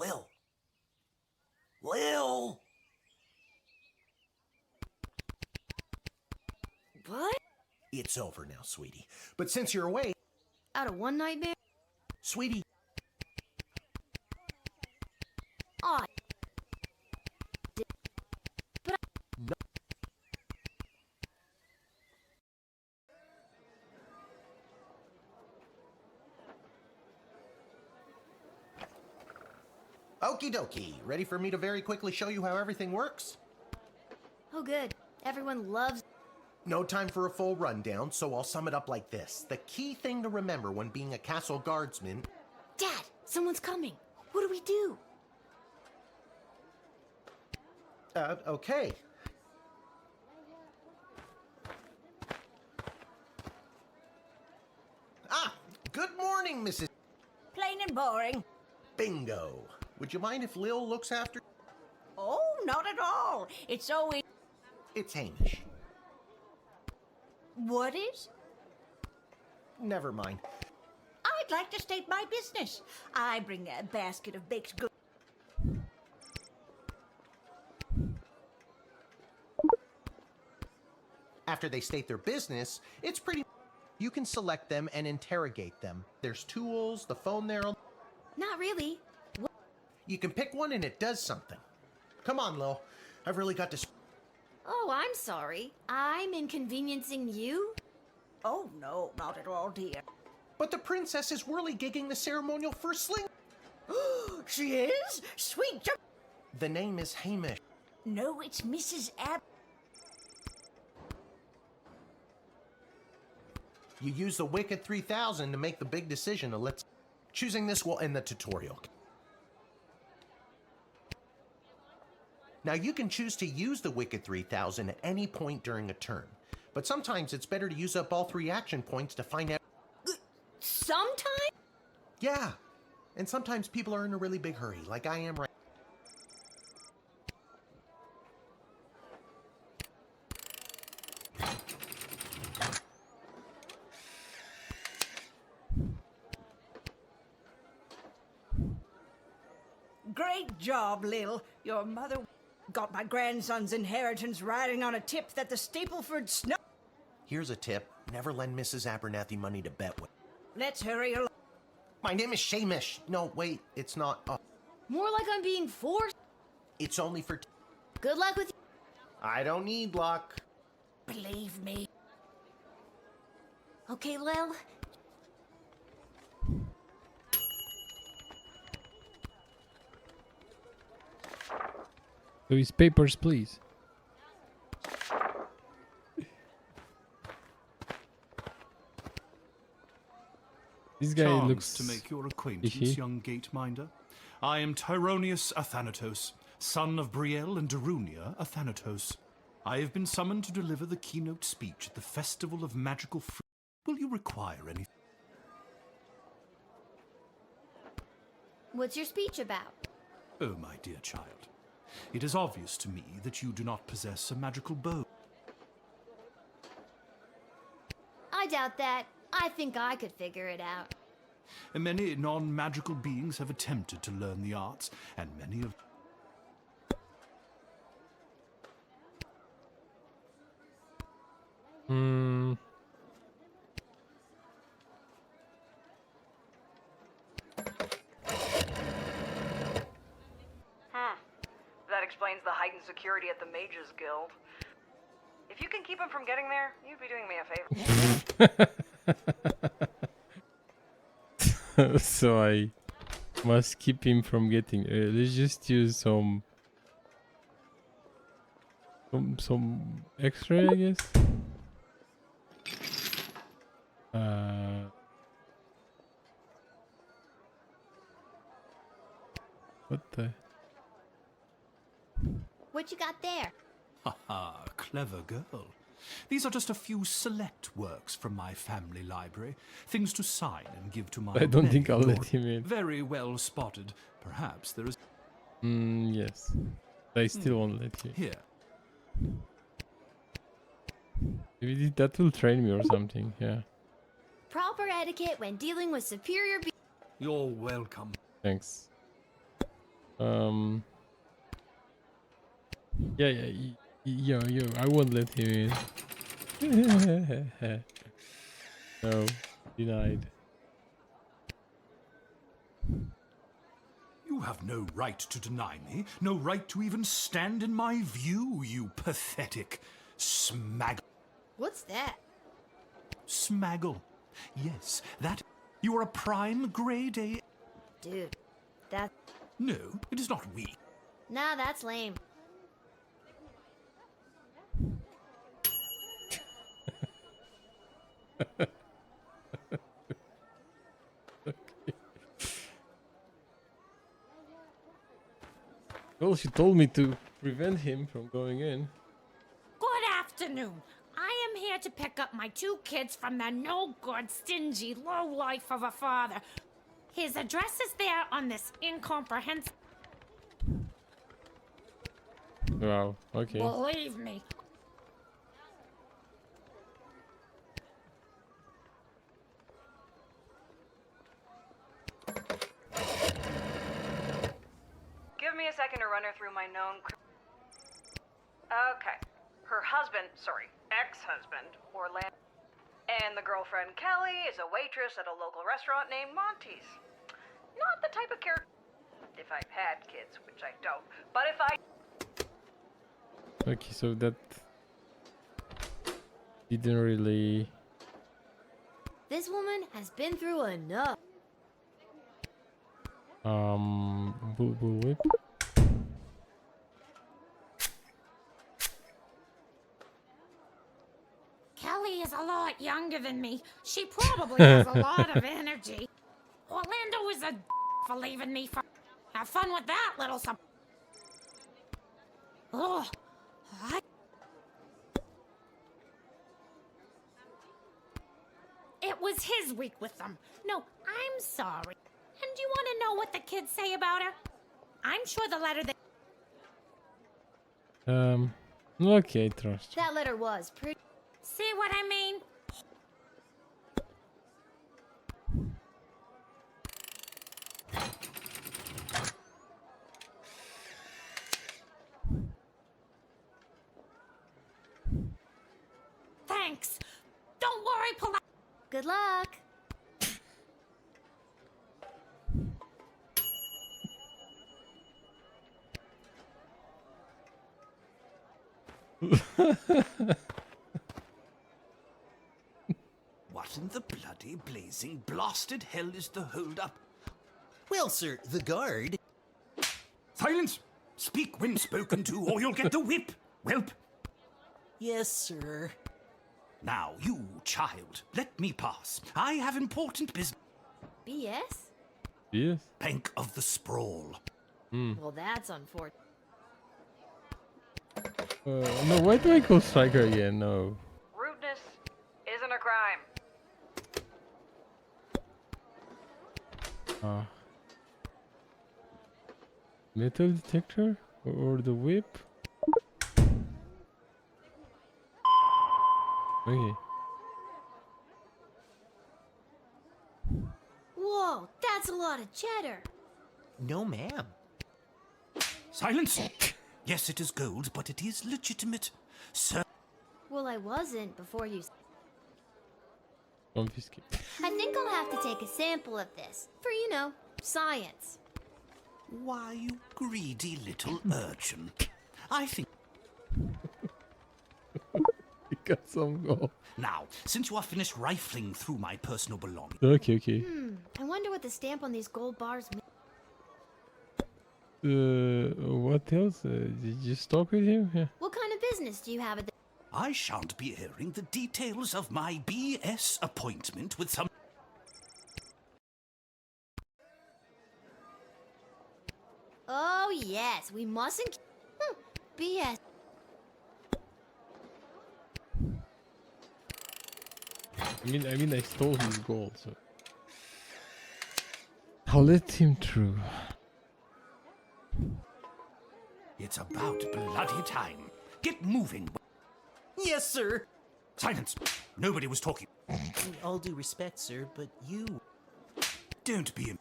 Lil. Lil! What? It's over now, sweetie. But since you're away... Out of one nightmare? Sweetie... Aw. But No. Okie dokie. Ready for me to very quickly show you how everything works? Oh good. Everyone loves... No time for a full rundown, so I'll sum it up like this. The key thing to remember when being a castle guardsman... Dad, someone's coming. What do we do? Okay. Ah, good morning, Mrs. Plain and boring. Bingo. Would you mind if Lil looks after... Oh, not at all. It's always... It's Hamish. What is? Never mind. I'd like to state my business. I bring a basket of baked goods. After they state their business, it's pretty... You can select them and interrogate them. There's tools, the phone there... Not really. You can pick one and it does something. Come on, Lil. I've really got to... Oh, I'm sorry. I'm inconveniencing you? Oh, no, not at all, dear. But the princess is whirly-gigging the ceremonial first sling. She is? Sweet jump. The name is Hamish. No, it's Mrs. Ab... You use the Wicked 3000 to make the big decision of let's... Choosing this will end the tutorial. Now you can choose to use the Wicked 3000 at any point during a turn. But sometimes it's better to use up all 3 action points to find out... Sometime? Yeah. And sometimes people are in a really big hurry, like I am right... Great job, Lil. Your mother got my grandson's inheritance riding on a tip that the Stapleford Snow... Here's a tip. Never lend Mrs. Abernathy money to bet with. Let's hurry along. My name is Shamish. No, wait, it's not. More like I'm being forced? It's only for... Good luck with you. I don't need luck. Believe me. Okay, Lil. These papers, please. This guy Charmed looks to make your acquaintance, fishy. young gateminder. I am Tyronius Athanatos, son of Brielle and Darunia Athanatos. I have been summoned to deliver the keynote speech at the Festival of Magical Fruit. Will you require anything? What's your speech about? Oh, my dear child. It is obvious to me that you do not possess a magical bow. I doubt that. I think I could figure it out. Many non-magical beings have attempted to learn the arts, and many of... That explains the heightened security at the Mages Guild. If you can keep him from getting there, you'd be doing me a favor. So I must keep him from getting. Let's just use some X-ray, I guess. What the? What you got there? Haha, clever girl. These are just a few select works from my family library. Things to sign and give to my... I don't think I'll many let him in. Very well spotted. Perhaps there is... Yes. I still won't let you. Here. Maybe that will train me or something, yeah. Proper etiquette when dealing with superior You're welcome. Thanks. Yo, I won't let him in. No, denied. You have no right to deny me, no right to even stand in my view, you pathetic smaggle. What's that? Smaggle. Yes, that. You are a prime grade A. Dude, that... No, it is not weak. Nah, that's lame. Well, she told me to prevent him from going in. Good afternoon. I am here to pick up my 2 kids from the no-good, stingy lowlife of a father. His address is there on this incomprehensible... Wow, okay. Believe me. Give me a second to run her through my known... Okay. Her husband, sorry, ex-husband, Orlando, and the girlfriend Kelly is a waitress at a local restaurant named Monty's. Not the type of character... If I had kids, which I don't, but if I... Okay, so that didn't really... This woman has been through enough. Whip. Kelly is a lot younger than me. She probably has a lot of energy. Orlando is a for leaving me for... Have fun with that, little some... Oh, It was his week with them. No, I'm sorry. And do you want to know what the kids say about her? I'm sure the letter they... Okay, trust. That letter was pretty... See what I mean? Thanks. Don't worry, polite. Good luck. What in the bloody blazing blasted hell is the hold-up? Well, sir, the guard... Silence! Speak when spoken to, or you'll get the whip, whelp! Yes, sir. Now, you, child, let me pass. I have important business. BS? Yes. Bank of the Sprawl. Well, that's unfortunate. No, why do I call striker again? No. Rudeness isn't a crime. Metal detector or the whip? Okay. Whoa, that's a lot of cheddar. No, ma'am. Silence! Yes, it is gold, but it is legitimate. Sir. Well, I wasn't before you... Confiscate. I think I'll have to take a sample of this. For, you know, science. Why, you greedy little urchin. I think... You got some gold. Now, since you are finished rifling through my personal belongings... Okay. I wonder what the stamp on these gold bars means. What else? Did you talk with him? Yeah. What kind of business do you have at the... I shan't be airing the details of my BS appointment with some... Oh, yes, we mustn't... BS. I mean, I stole his gold, so... I'll let him through. It's about bloody time. Get moving. Yes, sir. Silence. Nobody was talking. With all due respect, sir, but you... Don't be...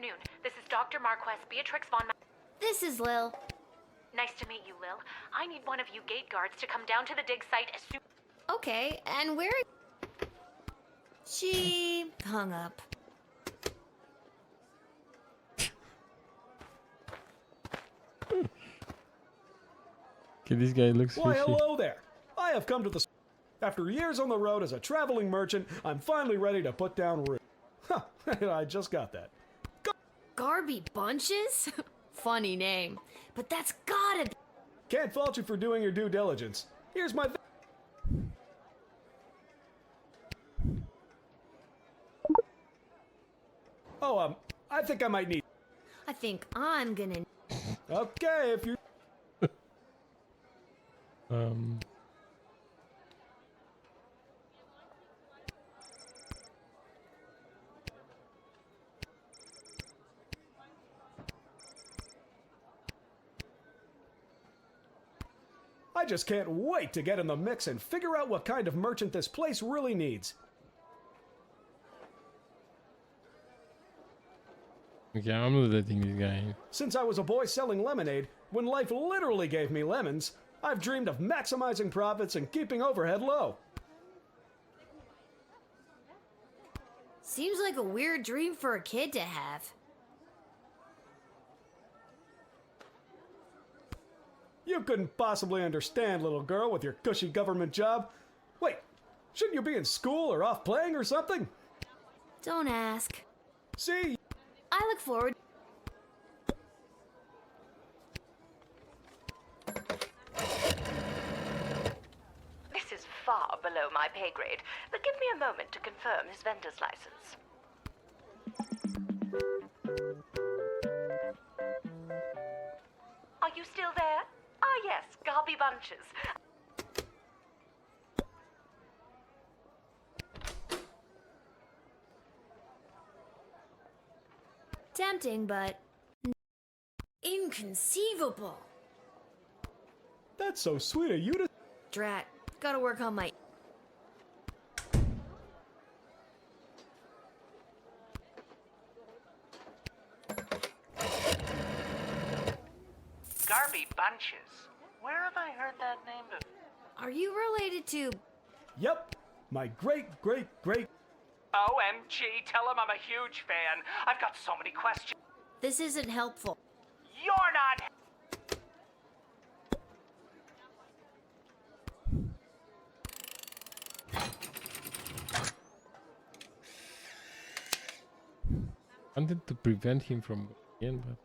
afternoon. This is Dr. Marquez Beatrix von This is Lil. Nice to meet you, Lil. I need one of you gate guards to come down to the dig site as soon. Okay, and where... She hung up. Okay, this guy looks Why, fishy. hello there. I have come to the... After years on the road as a traveling merchant, I'm finally ready to put down roots. Huh, I just got that. Garby Bunches? Funny name. But that's gotta be... Can't fault you for doing your due diligence. Here's my... Oh, I think I might need... I think I'm gonna... Okay, if you... I just can't wait to get in the mix and figure out what kind of merchant this place really needs. Okay, I'm not letting this guy in. Since I was a boy selling lemonade, when life literally gave me lemons, I've dreamed of maximizing profits and keeping overhead low. Seems like a weird dream for a kid to have. You couldn't possibly understand, little girl, with your cushy government job. Wait, shouldn't you be in school or off playing or something? Don't ask. See? I look forward... This is far below my pay grade, but give me a moment to confirm his vendor's license. Are you still there? Ah, yes, Garby Bunches. Tempting, but... Inconceivable. That's so sweet of you to... Drat. Gotta work on my... Garby Bunches. Where have I heard that name before? Are you related to... Yep, my great... OMG, tell him I'm a huge fan. I've got so many questions. This isn't helpful. You're not... I wanted to prevent him from going in, but...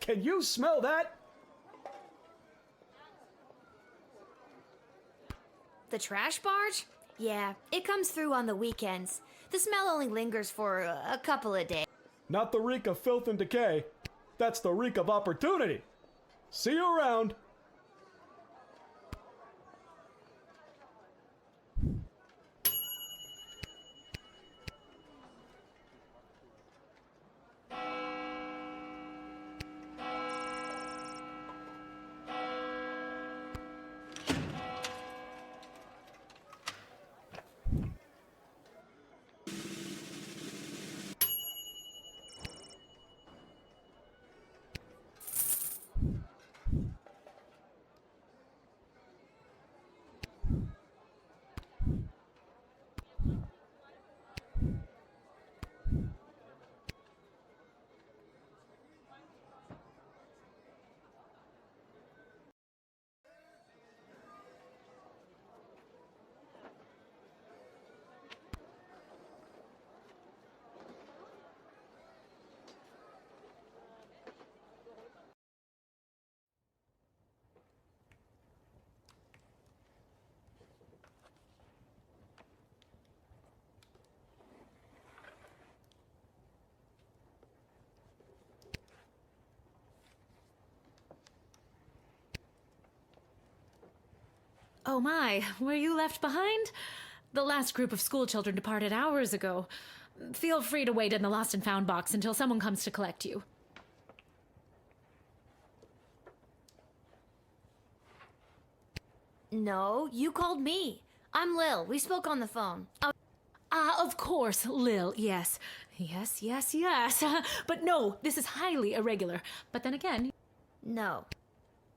Can you smell that? The trash barge? Yeah, it comes through on the weekends. The smell only lingers for a couple of days. Not the reek of filth and decay. That's the reek of opportunity. See you around. Oh my, were you left behind? The last group of schoolchildren departed hours ago. Feel free to wait in the lost and found box until someone comes to collect you. No, you called me. I'm Lil. We spoke on the phone. Of course, Lil, yes. Yes, yes, yes. But no, this is highly irregular. But then again, No.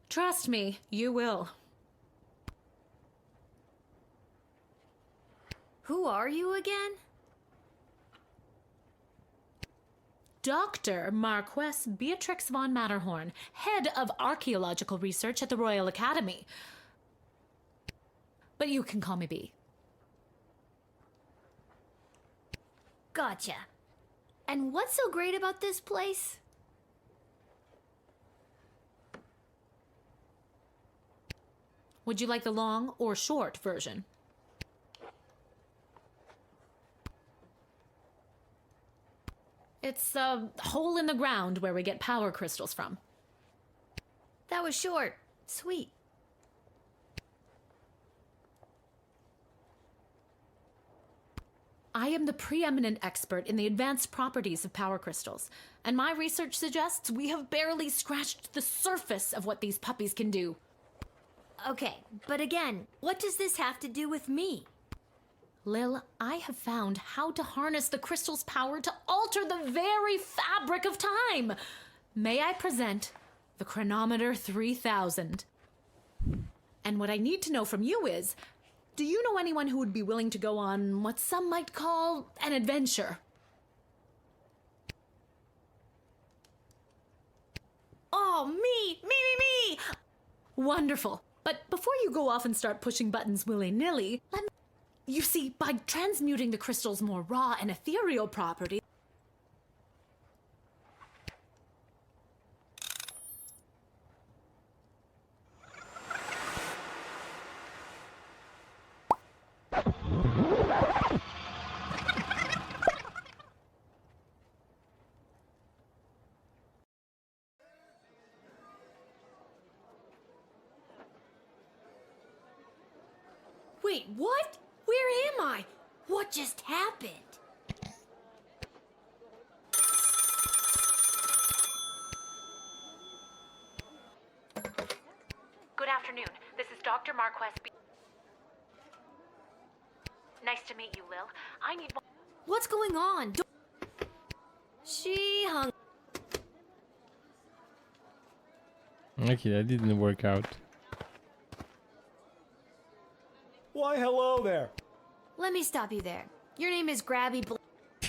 trust me, you will. Who are you again? Dr. Marquess Beatrix von Matterhorn, head of archaeological research at the Royal Academy. But you can call me B. Gotcha. And what's so great about this place? Would you like the long or short version? It's a hole in the ground where we get power crystals from. That was short. Sweet. I am the preeminent expert in the advanced properties of power crystals, and my research suggests we have barely scratched the surface of what these puppies can do. Okay, but again, what does this have to do with me? Lil, I have found how to harness the crystal's power to alter the very fabric of time. May I present the Chronometer 3000? And what I need to know from you is, do you know anyone who would be willing to go on what some might call an adventure? Oh, me! Wonderful. But before you go off and start pushing buttons willy-nilly, let me... You see, by transmuting the crystal's more raw and ethereal property... Wait, what? Where am I? What just happened? Good afternoon. This is Dr. Marquess Nice to meet you, Lil. I need more... What's going on? She hung... Okay, that didn't work out. Why, hello there. Let me stop you there. Your name is Grabby Bl...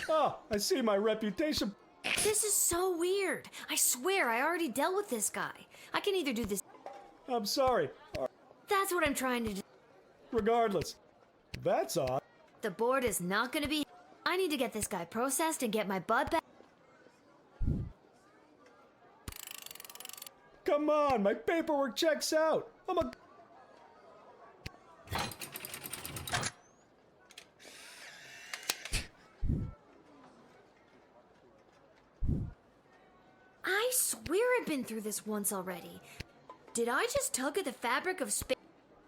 Oh, I see my reputation. This is so weird. I swear I already dealt with this guy. I can either do this... I'm sorry. That's what I'm trying to do. Regardless. That's odd. The board is not gonna be... I need to get this guy processed and get my butt back... Come on, my paperwork checks out. I'm a... I swear I've been through this once already. Did I just tug at the fabric of space?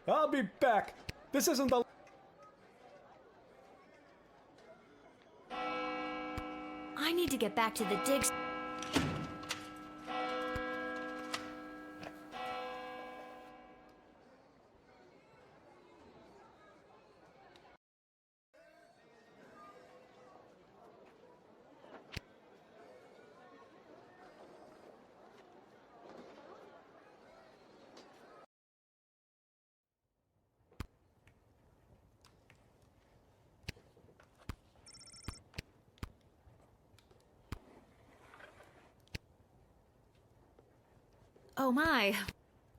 I'll be back. This isn't the... I need to get back to the digs. Oh my.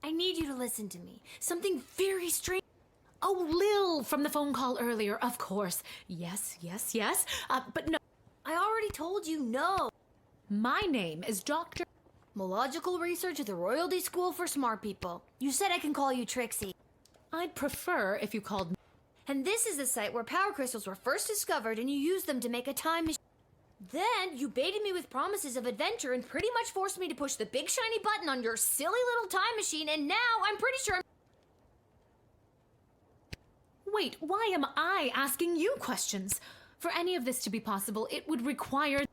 I need you to listen to me. Something very strange. Oh, Lil from the phone call earlier, of course. Yes, yes, yes. But no. I already told you no. My name is Dr. Mological research at the Royalty School for Smart People. You said I can call you Trixie. I'd prefer if you called me. And this is the site where power crystals were first discovered and you used them to make a time machine. Then you baited me with promises of adventure and pretty much forced me to push the big shiny button on your silly little time machine, and now I'm pretty sure Wait, why am I asking you questions? For any of this to be possible, it would require...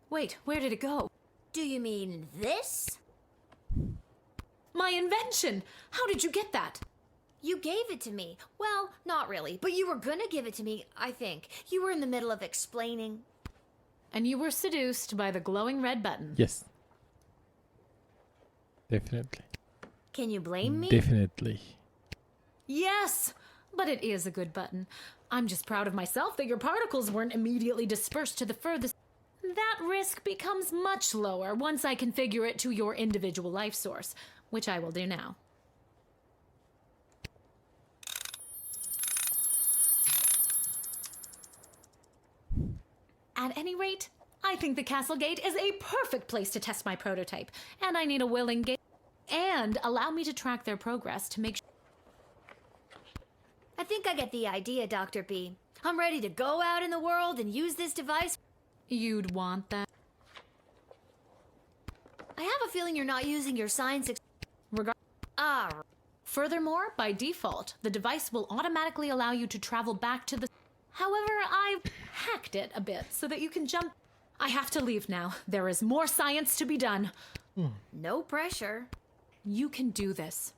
Wait, where did it go? Do you mean this? My invention! How did you get that? You gave it to me. Well, not really, but you were gonna give it to me, I think. You were in the middle of explaining. And you were seduced by the glowing red button. Yes. Definitely. Can you blame me? Definitely. Yes, but it is a good button. I'm just proud of myself that your particles weren't immediately dispersed to the furthest. That risk becomes much lower once I configure it to your individual life source, which I will do now. At any rate, I think the castle gate is a perfect place to test my prototype, and I need a willing gate and allow me to track their progress to make sure. I think I get the idea, Dr. B. I'm ready to go out in the world and use this device. You'd want that. I have a feeling you're not using your science Furthermore, by default, the device will automatically allow you to travel back to the... However, I've hacked it a bit so that you can jump... I have to leave now. There is more science to be done. No pressure. You can do this.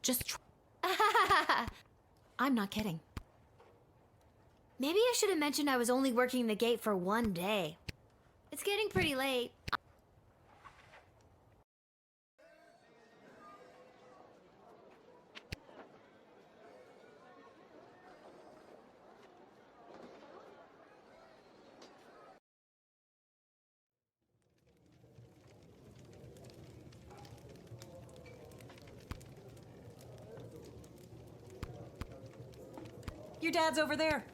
Just I'm not kidding. Maybe I should have mentioned I was only working the gate for one day. It's getting pretty late. Your dad's over there.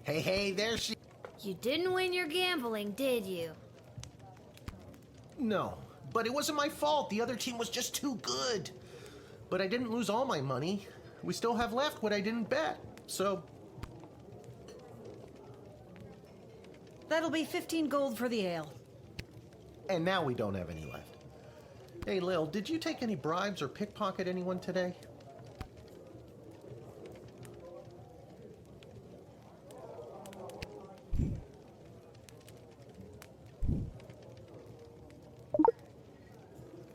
Hey, there she... You didn't win your gambling, did you? No, but it wasn't my fault. The other team was just too good. But I didn't lose all my money. We still have left what I didn't bet, so... That'll be 15 gold for the ale. And now we don't have any left. Hey, Lil, did you take any bribes or pickpocket anyone today?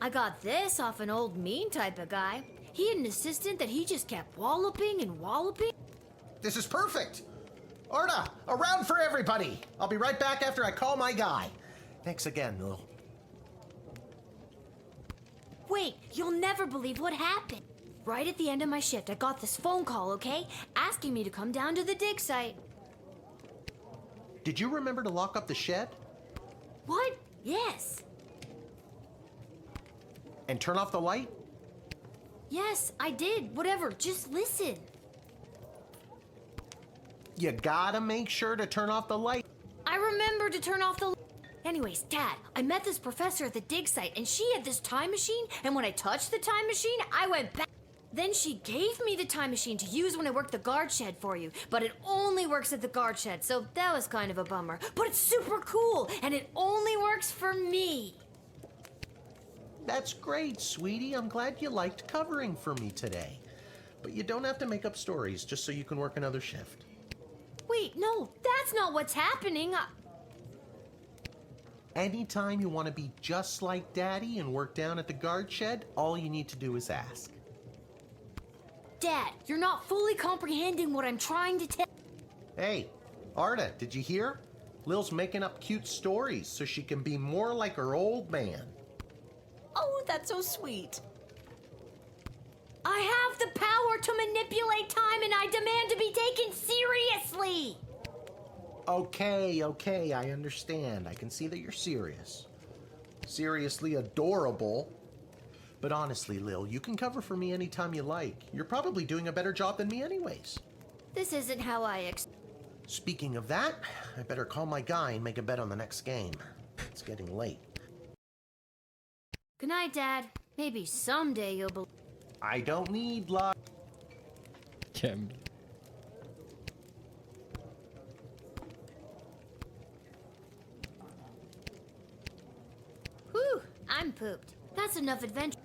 I got this off an old mean type of guy. He had an assistant that he just kept walloping and walloping. This is perfect! Arda, a round for everybody! I'll be right back after I call my guy. Thanks again, Lil. Wait, you'll never believe what happened. Right at the end of my shift, I got this phone call, okay? Asking me to come down to the dig site. Did you remember to lock up the shed? What? Yes. And turn off the light? Yes, I did. Whatever, just listen. You gotta make sure to turn off the light. I remember to turn off the... Anyways, Dad, I met this professor at the dig site, and she had this time machine, and when I touched the time machine, I went back. Then she gave me the time machine to use when I worked the guard shed for you, but it only works at the guard shed, so that was kind of a bummer. But it's super cool, and it only works for me. That's great, sweetie. I'm glad you liked covering for me today. But you don't have to make up stories just so you can work another shift. Wait, no, that's not what's happening. Anytime you want to be just like Daddy and work down at the guard shed, all you need to do is ask. Dad, you're not fully comprehending what I'm trying to tell. Hey, Arda, did you hear? Lil's making up cute stories so she can be more like her old man. Oh, that's so sweet. I have the power to manipulate time, and I demand to be taken seriously. Okay, I understand. I can see that you're serious. Seriously adorable. But honestly, Lil, you can cover for me anytime you like. You're probably doing a better job than me anyways. This isn't how I Speaking of that, I better call my guy and make a bet on the next game. It's getting late. Good night, Dad. Maybe someday you'll believe. I don't need luck. Cam. Whew, I'm pooped. That's enough adventure.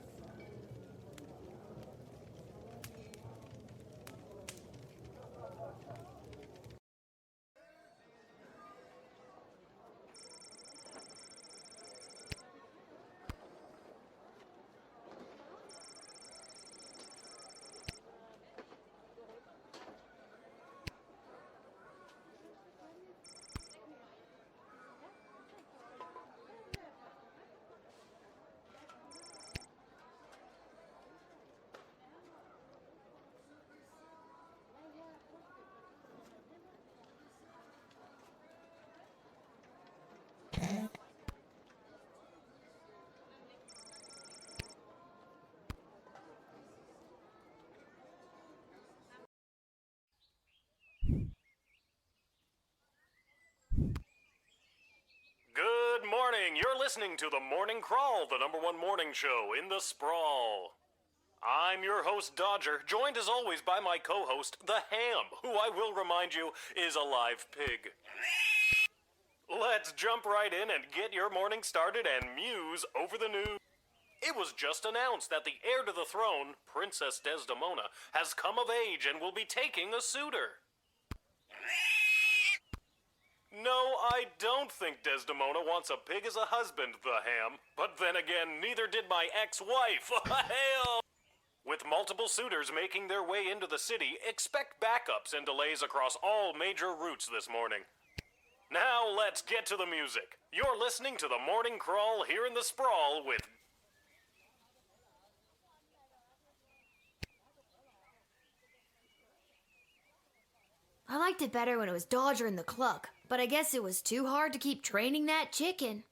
morning! You're listening to The Morning Crawl, the #1 morning show in the sprawl. I'm your host, Dodger, joined as always by my co-host, the Ham, who I will remind you is a live pig. Let's jump right in and get your morning started and muse over the news. It was just announced that the heir to the throne, Princess Desdemona, has come of age and will be taking a suitor. No, I don't think Desdemona wants a pig as a husband, the Ham. But then again, neither did my ex-wife. Hail! With multiple suitors making their way into the city, expect backups and delays across all major routes this morning. Now let's get to the music. You're listening to The Morning Crawl here in the Sprawl with... I liked it better when it was Dodger and the Cluck, but I guess it was too hard to keep training that chicken.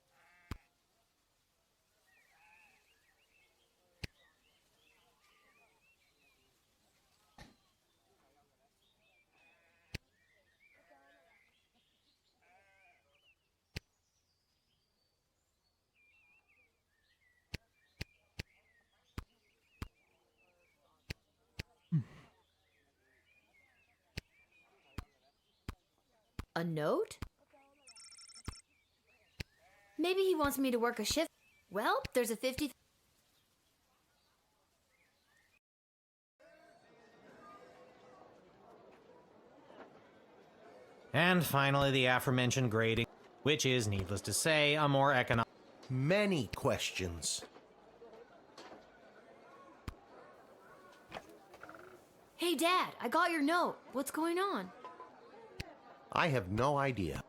A note? Maybe he wants me to work a shift. Well, there's a 50... And finally, the aforementioned grading, which is, needless to say, a more economic... Many questions. Hey, Dad, I got your note. What's going on? I have no idea.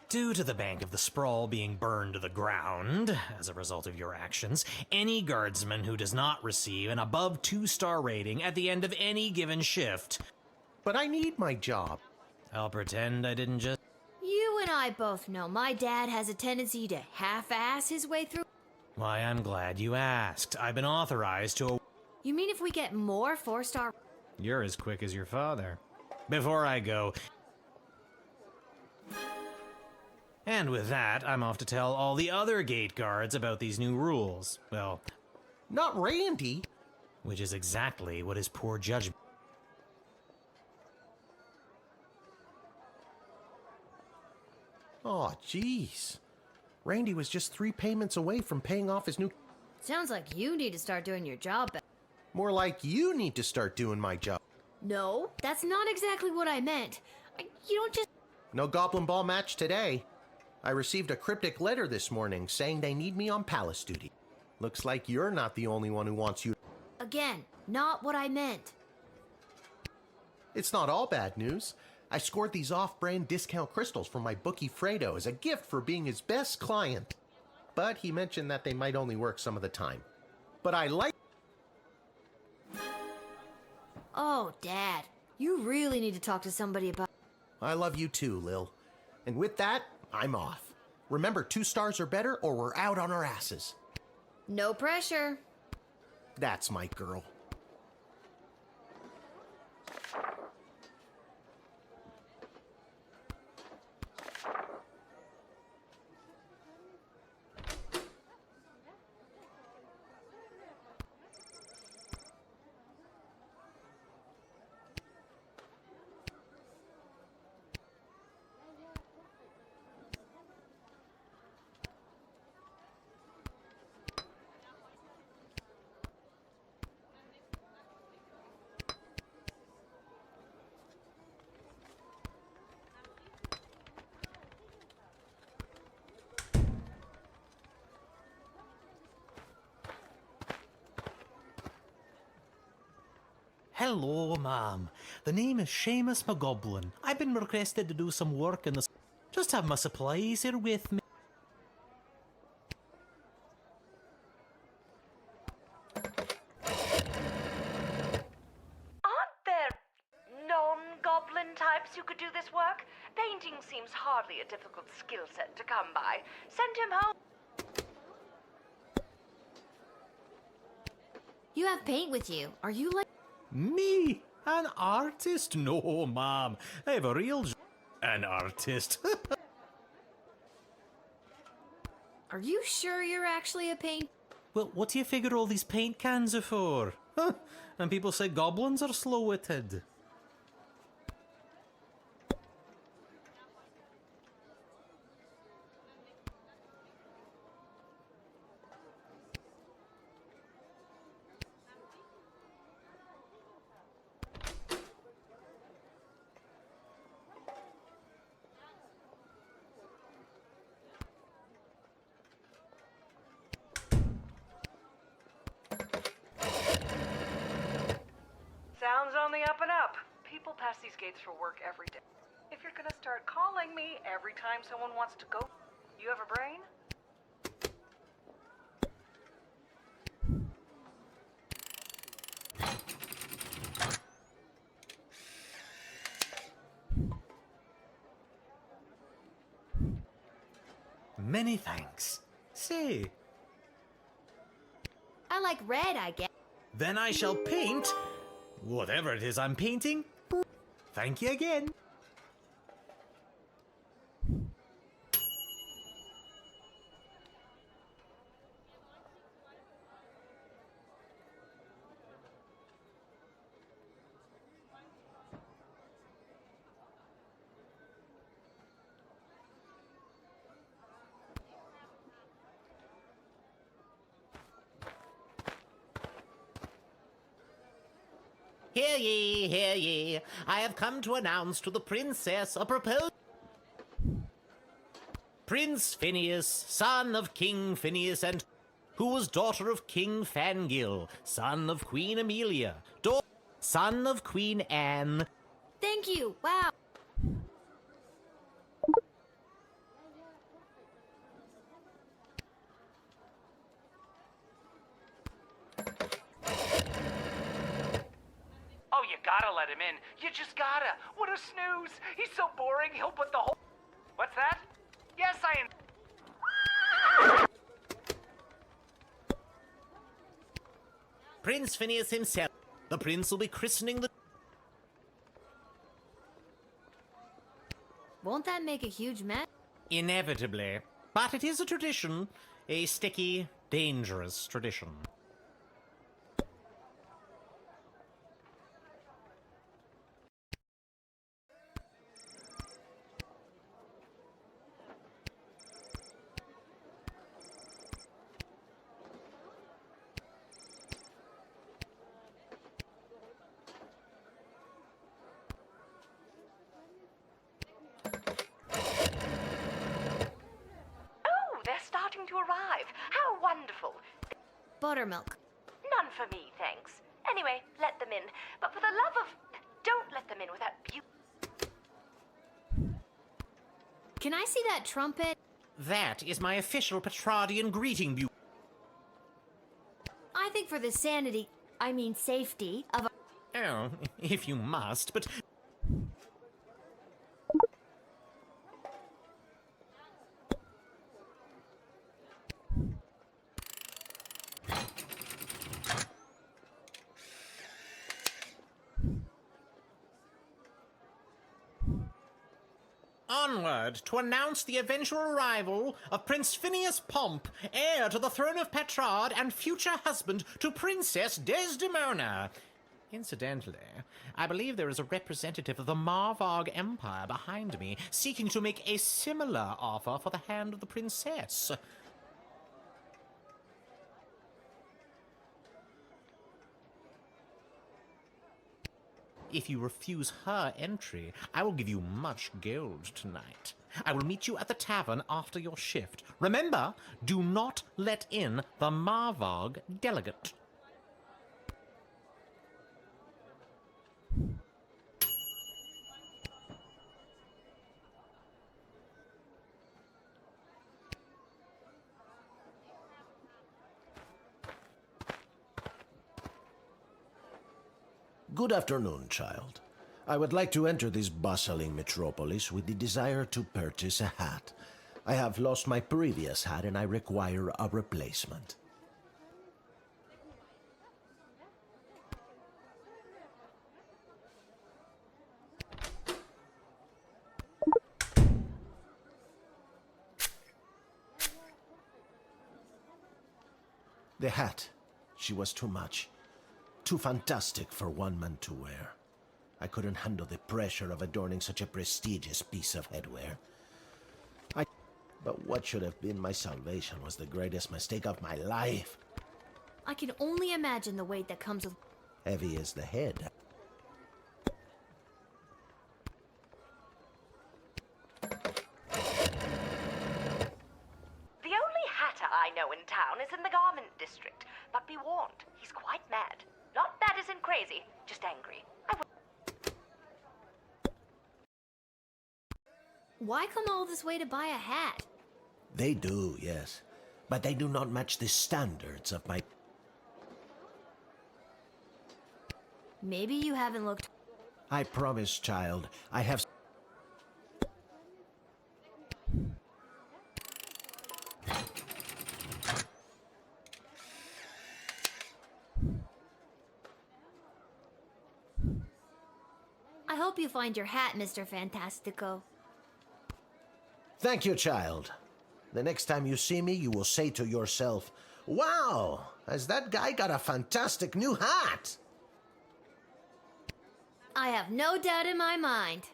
Due to the Bank of the Sprawl being burned to the ground as a result of your actions, any guardsman who does not receive an above 2-star rating at the end of any given shift... But I need my job. I'll pretend I didn't just... You and I both know my dad has a tendency to half-ass his way through... Why, I'm glad you asked. I've been authorized to... You mean if we get more 4-star... You're as quick as your father. Before I go... And with that, I'm off to tell all the other gate guards about these new rules. Well... Not Randy! Which is exactly what his poor judgment... Aw, jeez. Randy was just 3 payments away from paying off his new... Sounds like you need to start doing your job better. More like you need to start doing my job. No, that's not exactly what I meant. You don't just... No Goblin Ball match today. I received a cryptic letter this morning saying they need me on palace duty. Looks like you're not the only one who wants you. Again, not what I meant. It's not all bad news. I scored these off-brand discount crystals from my bookie Fredo as a gift for being his best client. But he mentioned that they might only work some of the time. But I like... Oh, Dad, you really need to talk to somebody about... I love you too, Lil. And with that, I'm off. Remember, 2 stars or better, or we're out on our asses. No pressure. That's my girl. Hello, ma'am. The name is Seamus McGoblin. I've been requested to do some work in this... Just have my supplies here with me. Aren't there non-goblin types who could do this work? Painting seems hardly a difficult skill set to come by. Send him home. You have paint with you. Are you like... Me? An artist? No, ma'am. I have a real... An artist. Are you sure you're actually a paint? Well, what do you figure all these paint cans are for? Huh? And people say goblins are slow-witted. Sounds on the up and up. People pass these gates for work every day. If you're gonna start calling me every time someone wants to go, you have a brain? Many thanks. Say, I like red, I guess. then I shall paint whatever it is I'm painting. Thank you again. Hear ye, hear ye. I have come to announce to the princess a proposal. Prince Phineas, son of King Phineas and who was daughter of King Fangil, son of Queen Amelia, son of Queen Anne. Thank you. Wow. Oh, you gotta let him in. You just gotta. What a snooze. He's so boring, he'll put the whole... What's that? Yes, Prince Phineas himself. The prince will be christening the... Won't that make a huge mess? Inevitably. But it is a tradition. A sticky, dangerous tradition. Oh, they're starting to arrive. How wonderful. Buttermilk. None for me, thanks. Anyway, let them in. But for the love of... Don't let them in without beauty. Can I see that trumpet? That is my official Petrardian greeting bu- I think for the safety of a... Oh, if you must, but... Onward to announce the eventual arrival of Prince Phineas Pomp, heir to the throne of Petrard and future husband to Princess Desdemona. Incidentally, I believe there is a representative of the Marvarg Empire behind me, seeking to make a similar offer for the hand of the princess. If you refuse her entry, I will give you much gold tonight. I will meet you at the tavern after your shift. Remember, do not let in the Marvarg delegate. Good afternoon, child. I would like to enter this bustling metropolis with the desire to purchase a hat. I have lost my previous hat and I require a replacement. The hat. She was too much. Too fantastic for one man to wear. I couldn't handle the pressure of adorning such a prestigious piece of headwear. But what should have been my salvation was the greatest mistake of my life. I can only imagine the weight that comes with... Heavy is the head. The only hatter I know in town is in the garment district. But be warned, he's quite mad. Not mad as in crazy, just angry. Why come all this way to buy a hat? They do, yes. But they do not match the standards of my... Maybe you haven't looked... I promise, child, I have... I hope you find your hat, Mr. Fantastico. Thank you, child. The next time you see me, you will say to yourself, "Wow, has that guy got a fantastic new hat?" I have no doubt in my mind.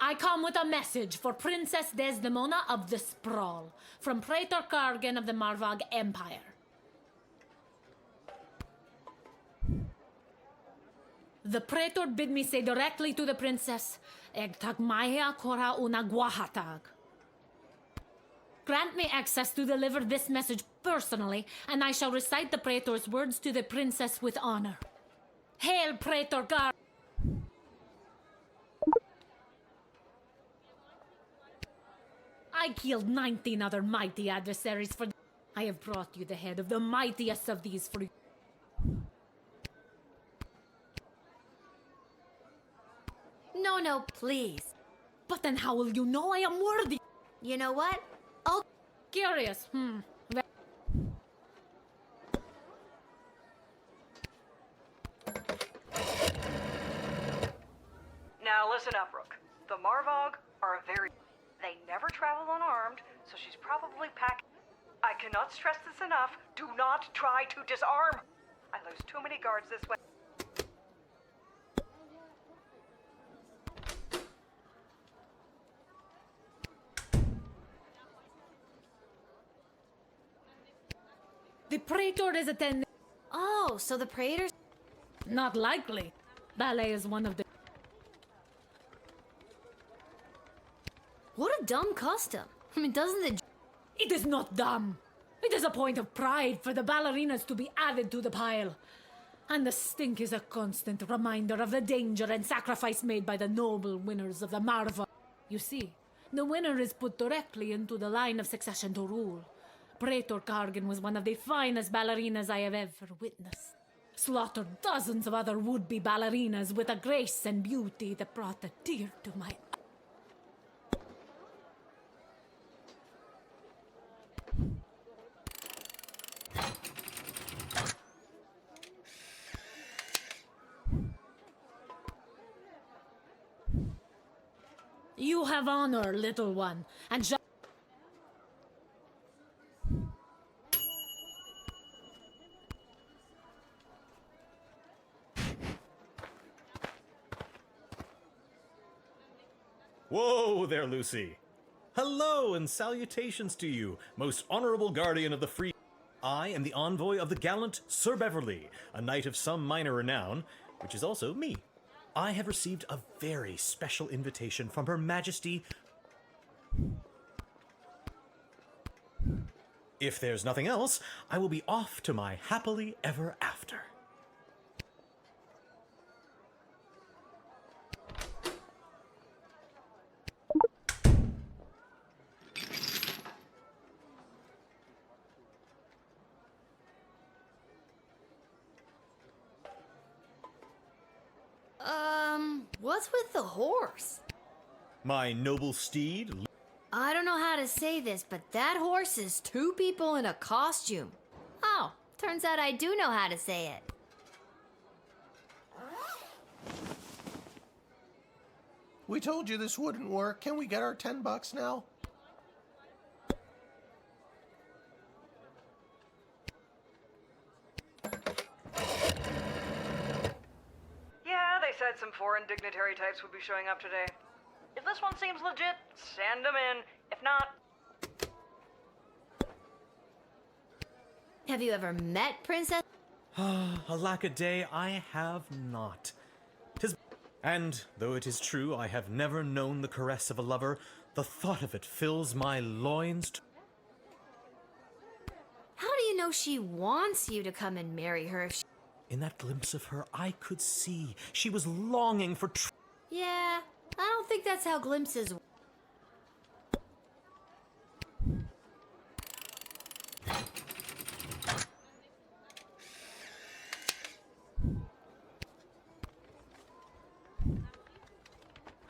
I come with a message for Princess Desdemona of the Sprawl, from Praetor Kargan of the Marvog Empire. The Praetor bid me say directly to the princess, Eg tagmaya kora una guahatag. Grant me access to deliver this message personally, and I shall recite the Praetor's words to the princess with honor. Hail, Praetor Gar... I killed 19 other mighty adversaries for... I have brought you the head of the mightiest of these for... No, please. But then how will you know I am worthy? You know what? Curious, Now listen up, Rook. The Marvog are very... They never travel unarmed, so she's probably packing... I cannot stress this enough. Do not try to disarm. I lose too many guards this way. The Praetor is attending... Oh, so the Praetor's... Not likely. Ballet is one of the... What a dumb custom. I mean, doesn't the... It is not dumb. It is a point of pride for the ballerinas to be added to the pile. And the stink is a constant reminder of the danger and sacrifice made by the noble winners of the Marva. You see, the winner is put directly into the line of succession to rule. Praetor Kargan was one of the finest ballerinas I have ever witnessed. Slaughtered dozens of other would-be ballerinas with a grace and beauty that brought a tear to my... You have honor, little one, and Whoa there, Lucy. Hello and salutations to you, most honorable guardian of the free... I am the envoy of the gallant Sir Beverly, a knight of some minor renown, which is also me. I have received a very special invitation from Her Majesty. If there's nothing else, I will be off to my happily ever after. What's with the horse? My noble steed. I don't know how to say this, but that horse is two people in a costume. Oh, turns out I do know how to say it. We told you this wouldn't work. Can we get our $10 now? Yeah, they said some foreign dignitary types would be showing up today. If this one seems legit, send them in. If not... Have you ever met Princess? Alack-a-day, I have not. And, though it is true I have never known the caress of a lover, the thought of it fills my loins How do you know she wants you to come and marry her if she... In that glimpse of her, I could see she was longing for Yeah, I don't think that's how glimpses work.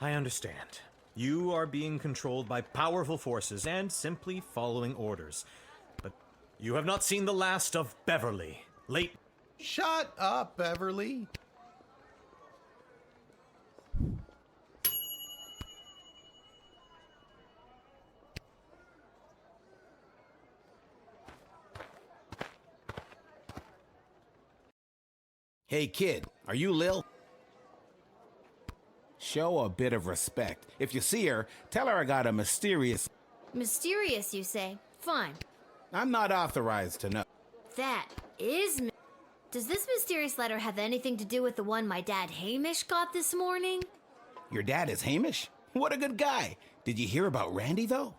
I understand. You are being controlled by powerful forces and simply following orders. But you have not seen the last of Beverly. Late... Shut up, Beverly. Hey kid, are you Lil? Show a bit of respect. If you see her, tell her I got a mysterious... Mysterious, you say? Fine. I'm not authorized to know. That is... Does this mysterious letter have anything to do with the one my dad Hamish got this morning? Your dad is Hamish? What a good guy. Did you hear about Randy, though?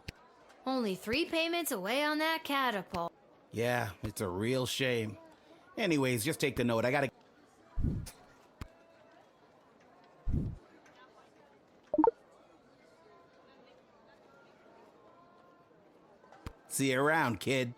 Only 3 payments away on that catapult. Yeah, it's a real shame. Anyways, just take the note. I gotta... See you around, kid.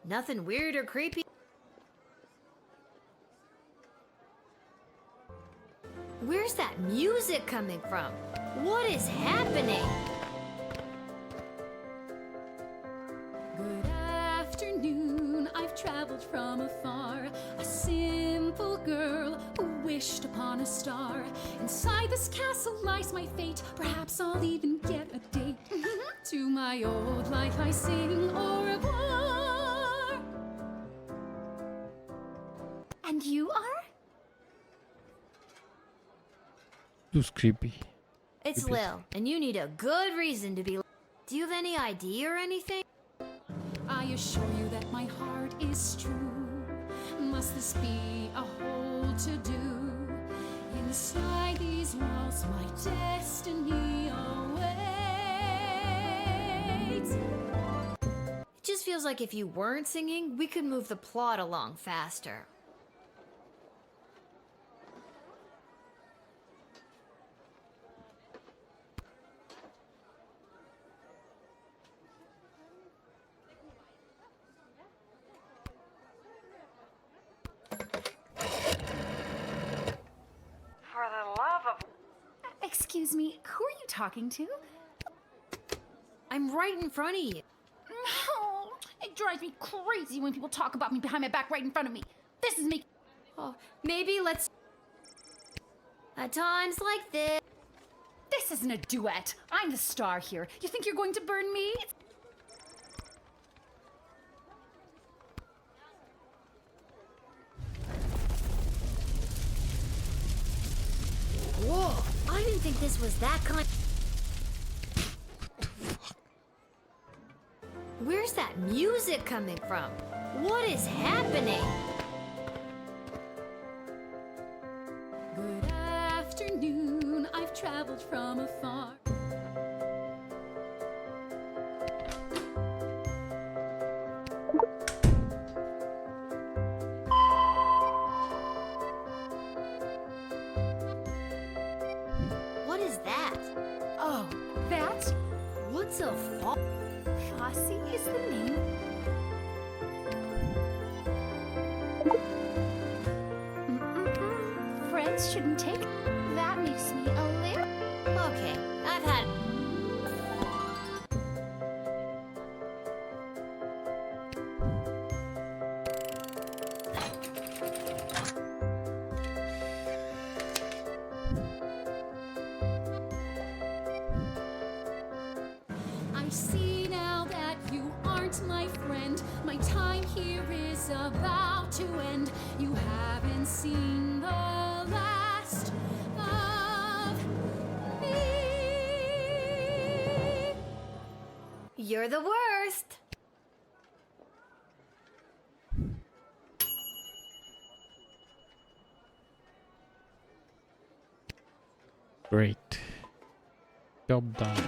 Nothing weird or creepy. Where's that music coming from? What is happening? Good afternoon, I've traveled from afar. A simple girl who wished upon a star. Inside this castle lies my fate. Perhaps I'll even get a date. To my old life I sing au revoir. And you are? Looks creepy. It's Lil, and you need a good reason to be... Do you have any idea or anything? I assure you that my heart is true. Must this be a whole to-do? Inside these walls, my destiny awaits. It just feels like if you weren't singing, we could move the plot along faster. For the love of... Excuse me, who are you talking to? I'm right in front of you. No, it drives me crazy when people talk about me behind my back right in front of me. This is making... Oh, maybe let's... At times like this... This isn't a duet. I'm the star here. You think you're going to burn me? Whoa, I didn't think this was that kind... Where's that music coming from? What is happening? Good afternoon, I've traveled from afar. What That's What's a Fosse is the name. Friends shouldn't take. That makes me a little. Okay, I've had. I see now that you aren't my friend. My time here is about to end. You haven't seen the last of me. You're the worst. Great. Job done.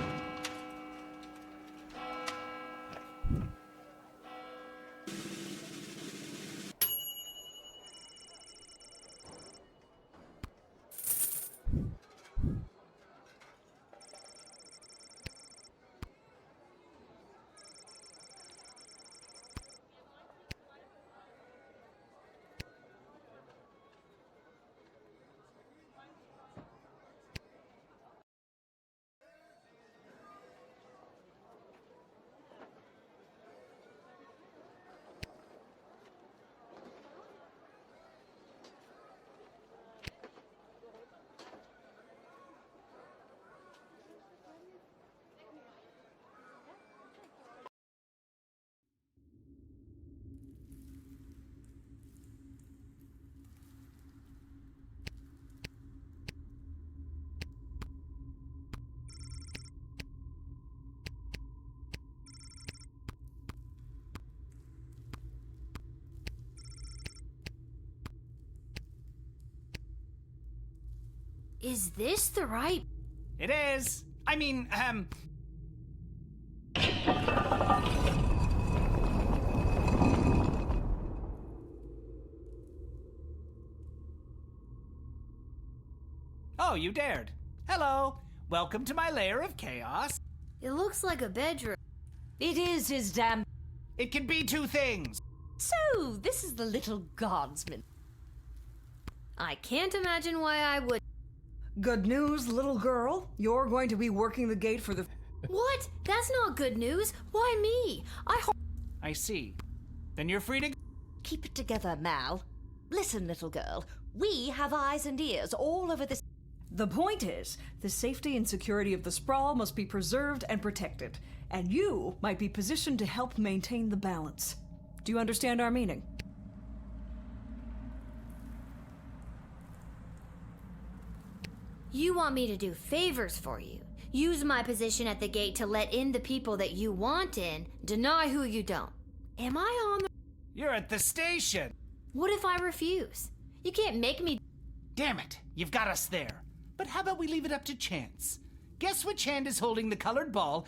Is this the right? It is. I mean, Oh, you dared. Hello. Welcome to my lair of chaos. It looks like a bedroom. It is his damn. It can be two things. So, this is the Little Guardsman. I can't imagine why I would. Good news, little girl. You're going to be working the gate for the. What? That's not good news. Why me? I see. Then you're free to. Keep it together, Mal. Listen, little girl. We have eyes and ears all over this. The point is, the safety and security of the sprawl must be preserved and protected, and you might be positioned to help maintain the balance. Do you understand our meaning? You want me to do favors for you. Use my position at the gate to let in the people that you want in, deny who you don't. Am I on the... You're at the station. What if I refuse? You can't make me... Damn it, you've got us there. But how about we leave it up to chance? Guess which hand is holding the colored ball,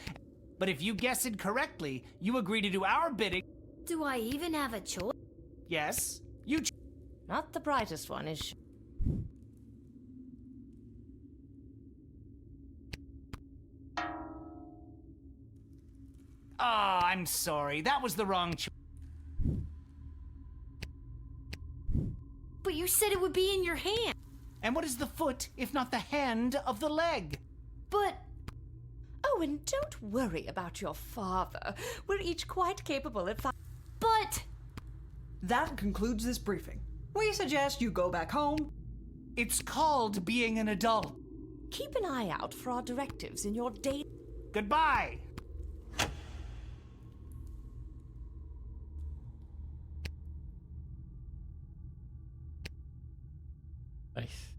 but if you guess it correctly, you agree to do our bidding. Do I even have a choice? Yes, you... Not the brightest one, is she? Oh, I'm sorry. That was the wrong choice. But you said it would be in your hand. And what is the foot, if not the hand of the leg? But... Oh, and don't worry about your father. We're each quite capable at But... That concludes this briefing. We suggest you go back home. It's called being an adult. Keep an eye out for our directives in your day. Goodbye. Nice.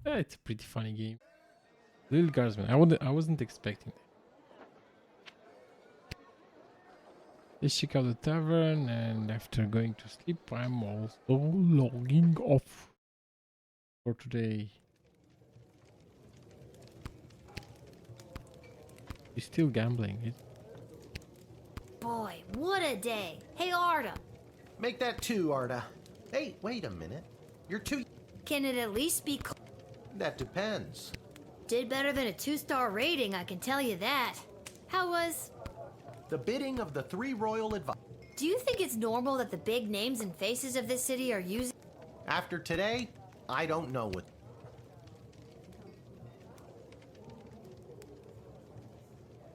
Yeah, it's a pretty funny game. Lil Guardsman. I wasn't expecting that. Let's check out the tavern, and after going to sleep, I'm also logging off for today. You're still gambling. Boy, what a day. Hey, Arda. Make that 2, Arda. Hey, wait a minute. You're 2. Can it at least be... That depends. Did better than a 2-star rating, I can tell you that. How was... The bidding of the 3 royal advisors. Do you think it's normal that the big names and faces of this city are using... After today, I don't know what...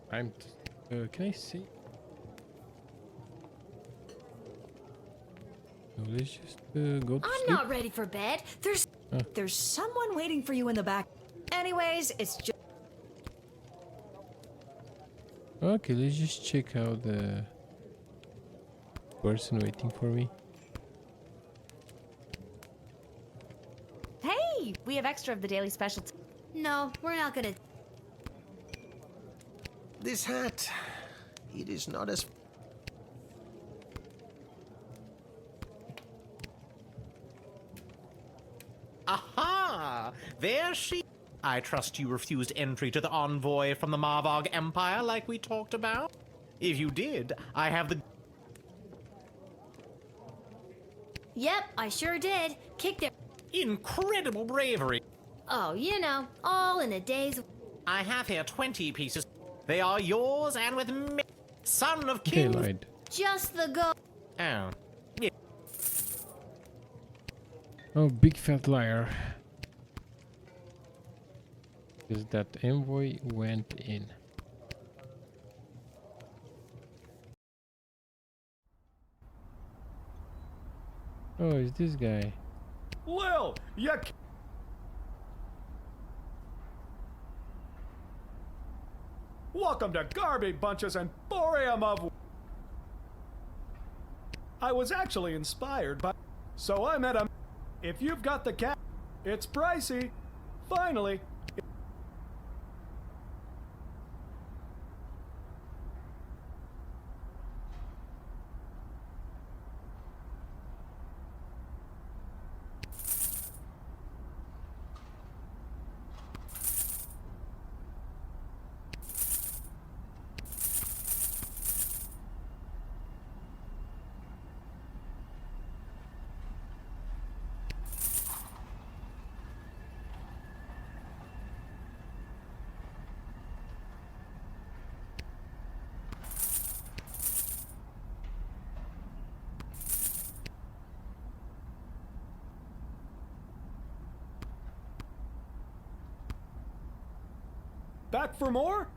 Can I see? No, let's just go to I'm sleep. not ready for bed. There's someone waiting for you in the back. Anyways, it's just... Okay, let's just check out the person waiting for me. Hey, we have extra of the daily specialty. No, we're not gonna... This hat, it is not as... Aha! There she... I trust you refused entry to the envoy from the Marvog Empire like we talked about? If you did, I have the... Yep, I sure did. Kicked their... Incredible bravery! Oh, you know, all in a day's... I have here 20 pieces. They are yours and with me, son of Okay, King... lied. Just the go... Oh. Yeah. Oh, big fat liar. Because that envoy went in. Oh, is this guy? Lil, Welcome to Garby Bunches and Boreum of... I was actually inspired by... So I met a... If you've got the cat, it's pricey. Finally. Back for more?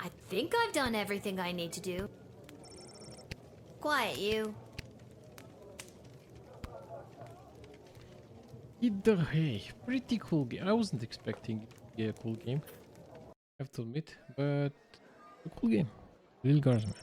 I think I've done everything I need to do. Quiet, you. Either way, pretty cool game. I wasn't expecting it to be a cool game, I have to admit, but a cool game. Lil Guardsman.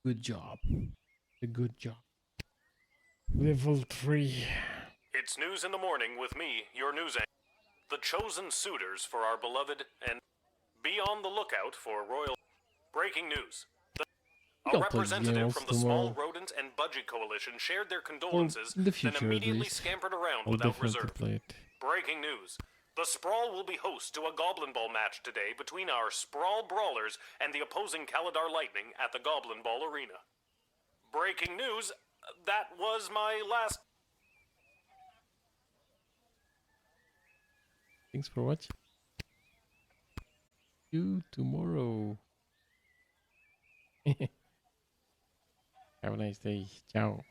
Good job. A good job. Level 3. It's news in the morning with me, your news anchor. The chosen suitors for our beloved, and be on the lookout for royal... Breaking news. A representative from the Small Rodent and Budgie Coalition shared their condolences, in the future, then immediately at least. scampered around I'll without definitely reserve. play it. Breaking news. The Sprawl will be host to a Goblin Ball match today between our Sprawl Brawlers and the opposing Kaladar Lightning at the Goblin Ball Arena. Breaking news. That was my last... Thanks for watching. See you tomorrow. Have a nice day. Ciao.